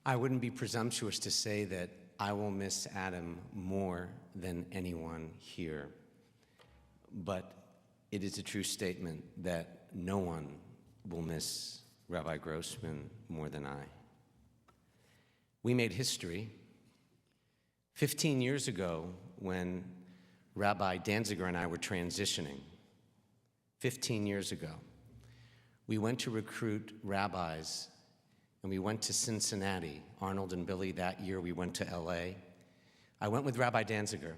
I wouldn't be presumptuous to say that I will miss Adam more than anyone here, but it is a true statement that no one will miss Rabbi Grossman more than I. We made history 15 years ago when Rabbi Danziger and I were transitioning. 15 years ago, we went to recruit rabbis, and we went to Cincinnati. Arnold and Billy, that year we went to LA. I went with Rabbi Danziger,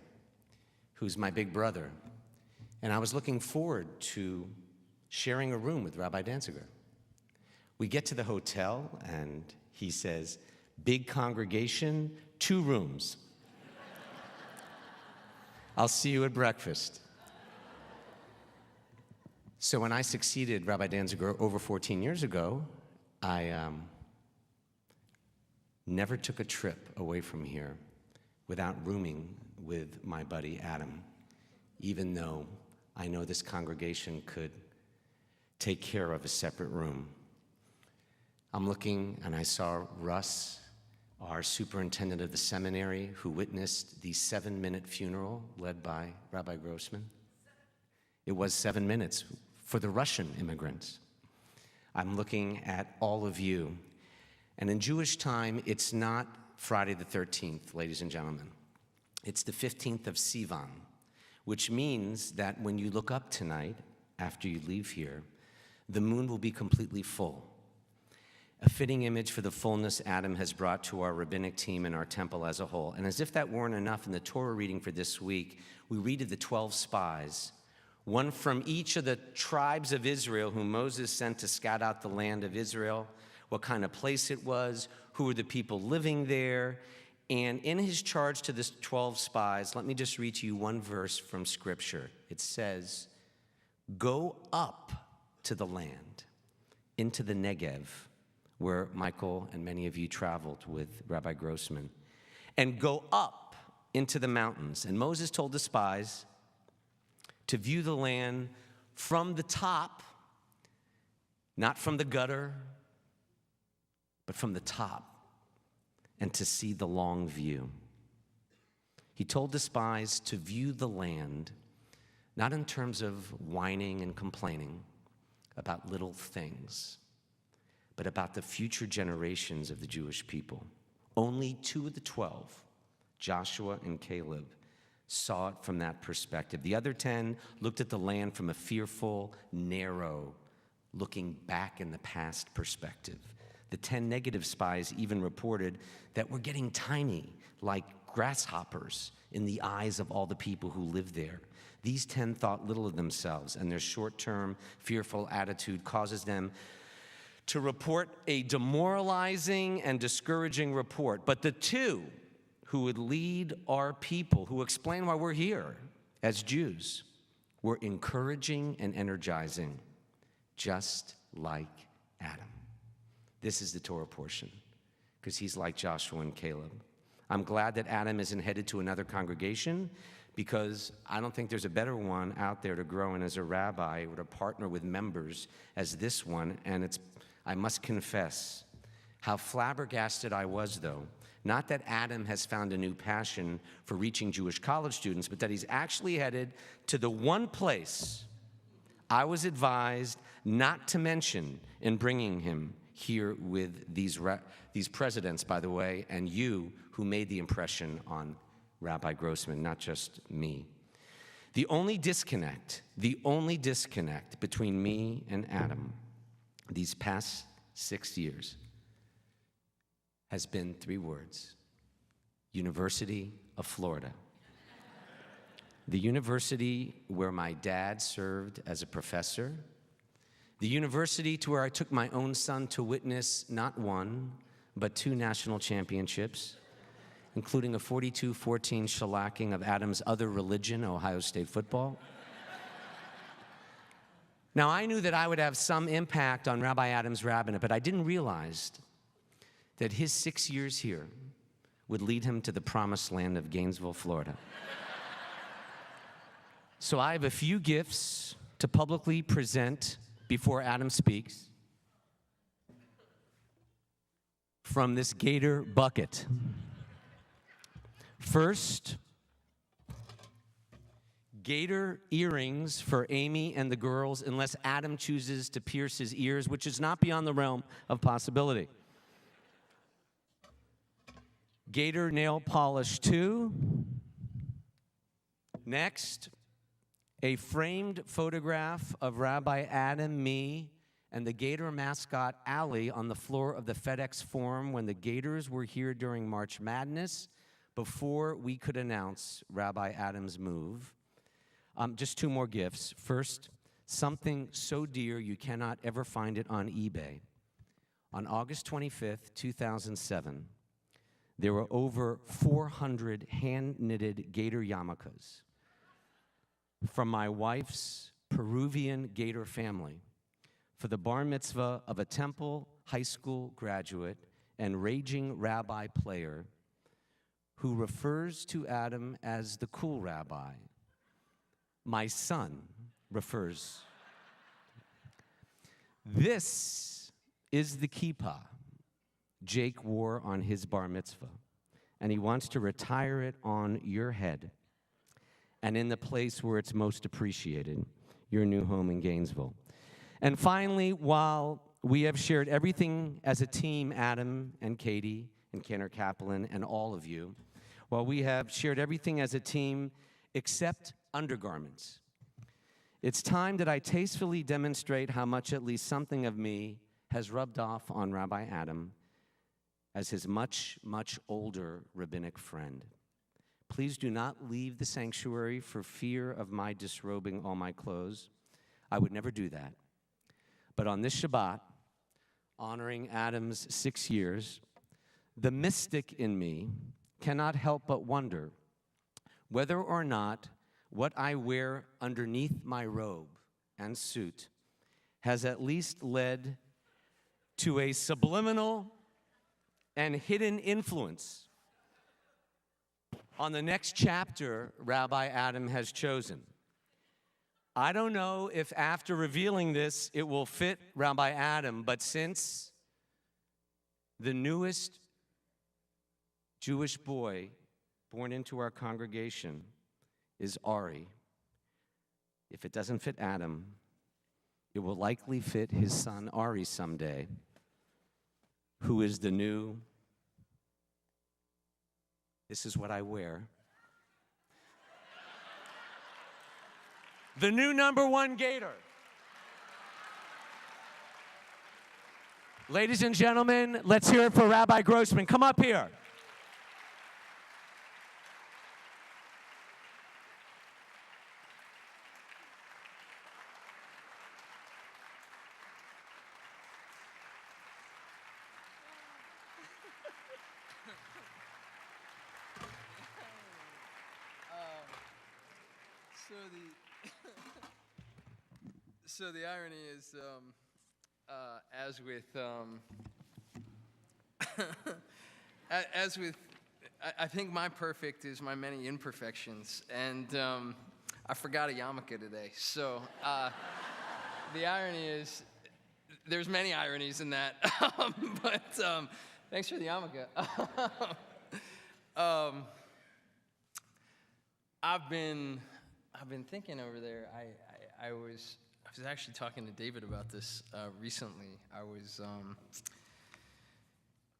who's my big brother, and I was looking forward to sharing a room with Rabbi Danziger. We get to the hotel, and he says, "Big congregation, 2 rooms. I'll see you at breakfast." So when I succeeded Rabbi Danziger over 14 years ago, I never took a trip away from here without rooming with my buddy Adam, even though I know this congregation could take care of a separate room. I'm looking, and I saw Russ, our superintendent of the seminary, who witnessed the 7-minute funeral led by Rabbi Grossman. It was 7 minutes for the Russian immigrants. I'm looking at all of you. And in Jewish time, it's not Friday the 13th, ladies and gentlemen. It's the 15th of Sivan, which means that when you look up tonight, after you leave here, the moon will be completely full. A fitting image for the fullness Adam has brought to our rabbinic team and our temple as a whole. And as if that weren't enough, in the Torah reading for this week, we read of the 12 spies, one from each of the tribes of Israel whom Moses sent to scout out the land of Israel, what kind of place it was, who were the people living there. And in his charge to the 12 spies, let me just read to you one verse from Scripture. It says, "Go up to the land, into the Negev," where Michael and many of you traveled with Rabbi Grossman, "and go up into the mountains." And Moses told the spies to view the land from the top, not from the gutter, but from the top, and to see the long view. He told the spies to view the land, not in terms of whining and complaining about little things, but about the future generations of the Jewish people. Only 2 of the 12, Joshua and Caleb, saw it from that perspective. The other 10 looked at the land from a fearful, narrow, looking back in the past perspective. The 10 negative spies even reported that we're getting tiny, like grasshoppers, in the eyes of all the people who live there. These 10 thought little of themselves, and their short-term, fearful attitude causes them to report a demoralizing and discouraging report. But the 2 who would lead our people, who explain why we're here as Jews, were encouraging and energizing, just like Adam. This is the Torah portion, because he's like Joshua and Caleb. I'm glad that Adam isn't headed to another congregation, because I don't think there's a better one out there to grow in as a rabbi or to partner with members as this one. And I must confess how flabbergasted I was, though. Not that Adam has found a new passion for reaching Jewish college students, but that he's actually headed to the one place I was advised not to mention in bringing him here with these presidents, by the way, and you who made the impression on Rabbi Grossman, not just me. The only disconnect between me and Adam these past 6 years has been 3 words: University of Florida. The university where my dad served as a professor, the university to where I took my own son to witness not 1, but 2 national championships, including a 42-14 shellacking of Adam's other religion, Ohio State football. Now, I knew that I would have some impact on Rabbi Adam's rabbinate, but I didn't realize that his 6 years here would lead him to the promised land of Gainesville, Florida. So I have a few gifts to publicly present before Adam speaks. from this gator bucket. First, gator earrings for Amy and the girls, unless Adam chooses to pierce his ears, which is not beyond the realm of possibility. Gator nail polish 2. Next, a framed photograph of Rabbi Adam, me, and the Gator mascot, Allie, on the floor of the FedEx Forum when the Gators were here during March Madness, before we could announce Rabbi Adam's move. Just 2 more gifts. First, something so dear you cannot ever find it on eBay. On August 25th, 2007, there were over 400 hand-knitted Gator yarmulkes from my wife's Peruvian Gator family for the bar mitzvah of a Temple High School graduate and raging rabbi player who refers to Adam as the cool rabbi. My son refers. This is the kippah Jake wore on his bar mitzvah, and he wants to retire it on your head and in the place where it's most appreciated, your new home in Gainesville. And finally, while we have shared everything as a team, Adam and Katie and Kenner Kaplan and all of you, while we have shared everything as a team except undergarments, it's time that I tastefully demonstrate how much at least something of me has rubbed off on Rabbi Adam as his much, much older rabbinic friend. Please do not leave the sanctuary for fear of my disrobing all my clothes. I would never do that. But on this Shabbat, honoring Adam's 6 years, the mystic in me cannot help but wonder whether or not what I wear underneath my robe and suit has at least led to a subliminal and hidden influence on the next chapter Rabbi Adam has chosen. I don't know if after revealing this it will fit Rabbi Adam, but since the newest Jewish boy born into our congregation is Ari, if it doesn't fit Adam, it will likely fit his son Ari someday, who is the new, this is what I wear, the new #1 Gator. Ladies and gentlemen, let's hear it for Rabbi Grossman. Come up here. So the irony is, I think my perfect is my many imperfections, and I forgot a yarmulke today. So the irony is, there's many ironies in that, but thanks for the yarmulke. I've been thinking over there. I was actually talking to David about this recently.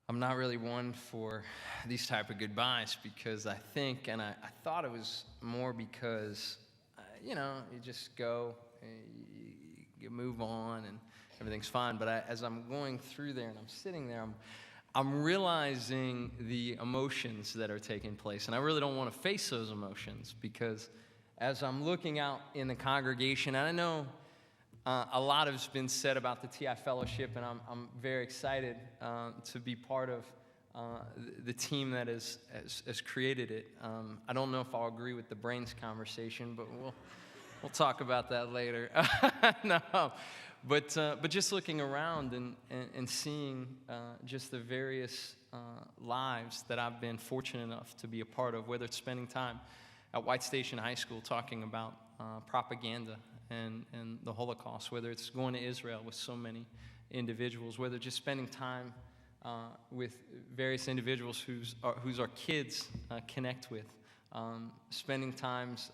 I'm not really one for these type of goodbyes because I think, and I thought it was more because, you just go, you move on, and everything's fine. But as I'm going through there and I'm sitting there, I'm realizing the emotions that are taking place. And I really don't want to face those emotions because as I'm looking out in the congregation, and I know a lot has been said about the TI Fellowship, and I'm very excited to be part of the team that has created it. I don't know if I'll agree with the brains conversation, but we'll talk about that later. No, but just looking around and seeing just the various lives that I've been fortunate enough to be a part of, whether it's spending time at White Station High School talking about propaganda and the Holocaust, whether it's going to Israel with so many individuals, whether just spending time with various individuals whose our kids connect with, spending times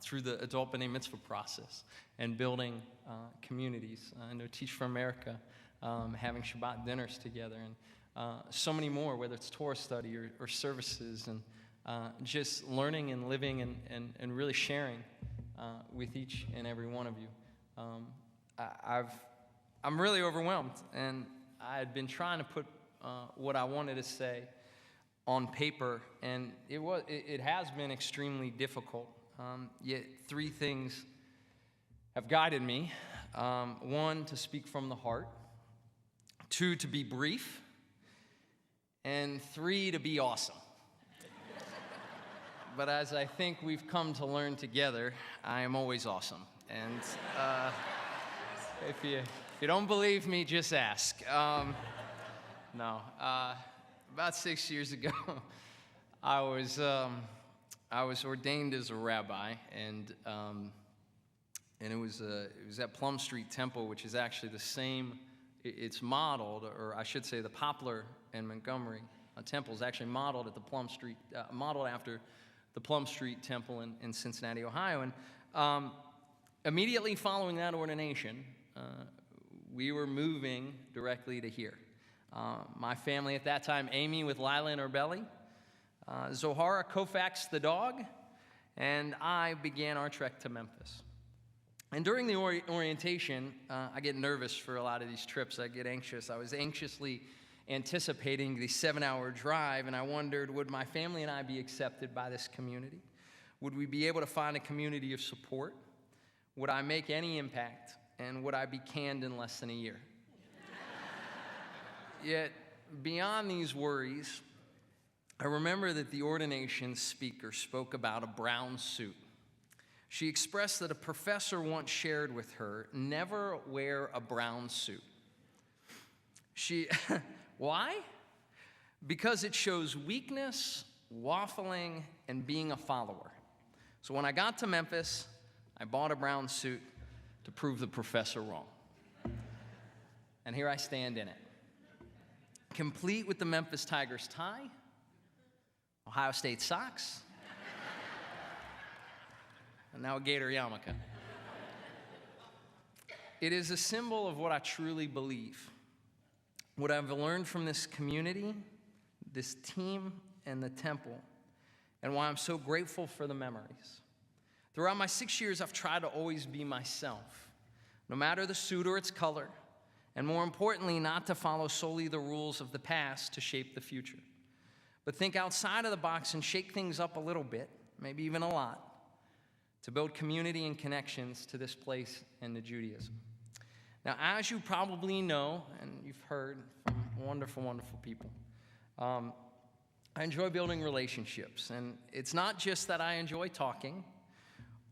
through the Adult B'nai Mitzvah process and building communities. I know Teach for America, having Shabbat dinners together, and so many more, whether it's Torah study or services, and just learning and living and really sharing with each and every one of you. I'm really overwhelmed, and I had been trying to put what I wanted to say on paper, and it has been extremely difficult. Yet three things have guided me. One, to speak from the heart. Two, to be brief. And three, to be awesome. But as I think we've come to learn together, I am always awesome. And if you don't believe me, just ask. About 6 years ago, I was ordained as a rabbi, and it was at Plum Street Temple, which is actually the same. It's modeled, or I should say, the Poplar and Montgomery Temple is actually modeled at the Plum Street, modeled after the Plum Street Temple in Cincinnati, Ohio. And immediately following that ordination, we were moving directly to here. My family at that time, Amy with Lila in her belly, Zohara, Koufax the dog, and I began our trek to Memphis. And during the orientation, I get nervous for a lot of these trips. I get anxious. I was anxiously anticipating the 7-hour drive, and I wondered, would my family and I be accepted by this community? Would we be able to find a community of support? Would I make any impact? And would I be canned in less than a year? Yet, beyond these worries, I remember that the ordination speaker spoke about a brown suit. She expressed that a professor once shared with her, never wear a brown suit. Why? Because it shows weakness, waffling, and being a follower. So when I got to Memphis, I bought a brown suit to prove the professor wrong. And here I stand in it, complete with the Memphis Tigers tie, Ohio State socks, and now a Gator yarmulke. It is a symbol of what I truly believe, what I've learned from this community, this team, and the temple, and why I'm so grateful for the memories. Throughout my 6 years, I've tried to always be myself, no matter the suit or its color, and more importantly, not to follow solely the rules of the past to shape the future, but think outside of the box and shake things up a little bit, maybe even a lot, to build community and connections to this place and to Judaism. Now, as you probably know, and you've heard from wonderful, wonderful people, I enjoy building relationships. And it's not just that I enjoy talking,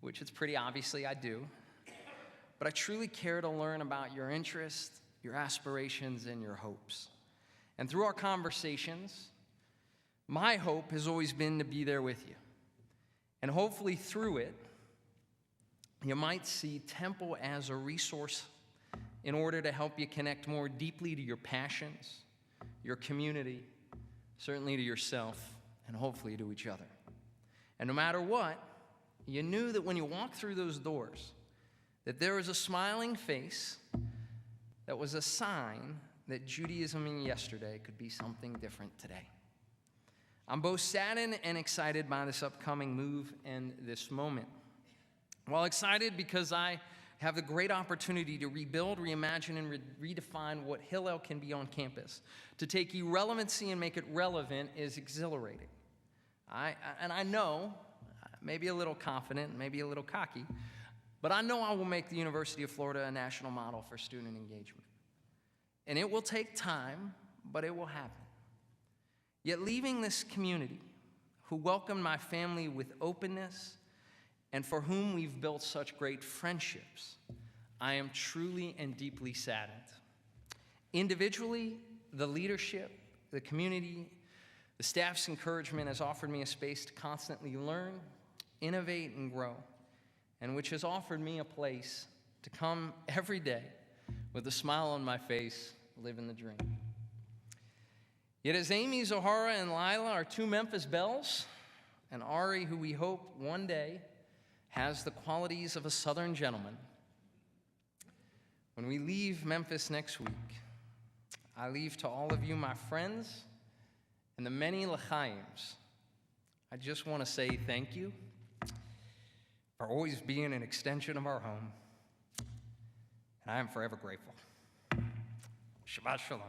which it's pretty obviously I do, but I truly care to learn about your interests, your aspirations, and your hopes. And through our conversations, my hope has always been to be there with you. And hopefully through it, you might see Temple as a resource in order to help you connect more deeply to your passions, your community, certainly to yourself, and hopefully to each other. And no matter what, you knew that when you walked through those doors, that there was a smiling face that was a sign that Judaism in yesterday could be something different today. I'm both saddened and excited by this upcoming move and this moment. Well, excited because I have the great opportunity to rebuild, reimagine, and redefine what Hillel can be on campus. To take irrelevancy and make it relevant is exhilarating. I know, maybe a little confident, maybe a little cocky, but I know I will make the University of Florida a national model for student engagement. And it will take time, but it will happen. Yet leaving this community, who welcomed my family with openness and for whom we've built such great friendships, I am truly and deeply saddened. Individually, the leadership, the community, the staff's encouragement has offered me a space to constantly learn, innovate, and grow, and which has offered me a place to come every day with a smile on my face, living the dream. Yet as Amy, Zohara, and Lila are two Memphis belles, and Ari, who we hope one day has the qualities of a Southern gentleman, when we leave Memphis next week, I leave to all of you, my friends, and the many L'chaims, I just want to say thank you for always being an extension of our home, and I am forever grateful. Shabbat Shalom.